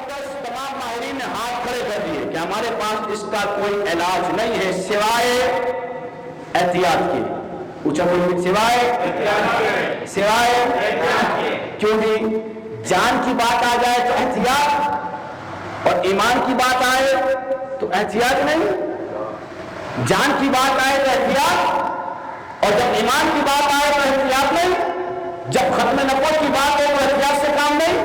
دس تمام ماہرین نے ہاتھ کھڑے کر دیے کہ ہمارے پاس اس کا کوئی علاج نہیں ہے سوائے احتیاط کے. پوچھا کوئی سوائے کیونکہ جان کی بات آ جائے تو احتیاط اور ایمان کی بات آئے تو احتیاط نہیں. جان کی بات آئے تو احتیاط اور جب ایمان کی بات آئے تو احتیاط نہیں. جب ختم نبوت کی بات ہو تو احتیاط سے کام نہیں.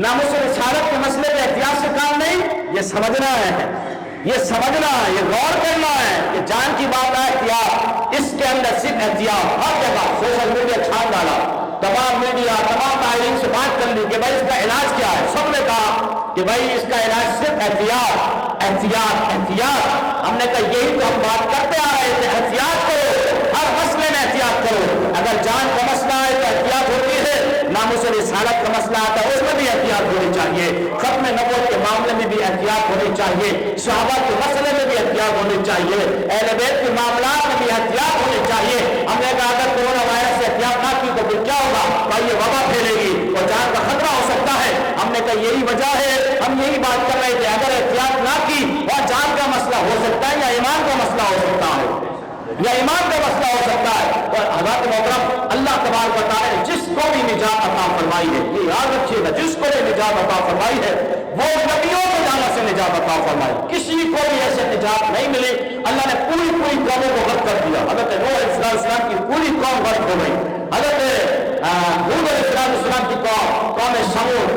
ناموس رسالت کے مسئلے میں احتیاط سے کام نہیں. یہ سمجھنا ہے یہ غور کرنا ہے کہ جان کی بات ہے احتیاط. اس کے اندر صرف احتیاط. ہر جگہ سوشل میڈیا چھان ڈالا, تمام میڈیا تمام ماہرین سے بات کر لی کہ بھائی اس کا علاج کیا ہے. سب نے کہا کہ بھائی اس کا علاج صرف احتیاط. ہم نے کہا یہی تو ہم بات کرتے آ رہے تھے, احتیاط کرو, ہر مسئلے میں احتیاط کرو. اگر جان کا مسئلہ ہے تو احتیاط ہوتی ہے, ناموس رسالت کا مسئلہ آتا ہے اس میں بھی احتیاط ہونی چاہیے, ختم نبوت کے معاملے میں بھی احتیاط ہونی چاہیے, صحابہ کے مسئلے میں بھی احتیاط ہونی چاہیے, اہل بیت کے معاملات میں بھی احتیاط ہونی چاہیے. ہم نے کہا اگر کورونا وائرس سے احتیاط نہ کی تو پھر کیا ہوگا؟ بھائی یہ وبا پھیلے گی اور جان کا خطرہ ہو سکتا ہے. ہم نے کہا یہی وجہ ہے, ہم یہی بات کر رہے تھے اگر احتیاط نہ کی اور جان کا مسئلہ ہو سکتا ہے یا ایمان کا مسئلہ ہو سکتا ہے اور حضرات محترم اللہ تبارک و تعالی نے جس کو بھی نجات عطا فرمائی ہے, یہ یاد رکھیے گا, جس کو بھی نجات عطا فرمائی ہے وہ نبیوں کے جانے سے نجات عطا فرمائی. کسی کو بھی ایسے نجات نہیں ملی. اللہ نے پوری قوموں کو غرق کر دیا. حضرت نوح علیہ السلام کی پوری قوم غرق ہو گئی. حضرت ہود علیہ السلام کی قوم سمود,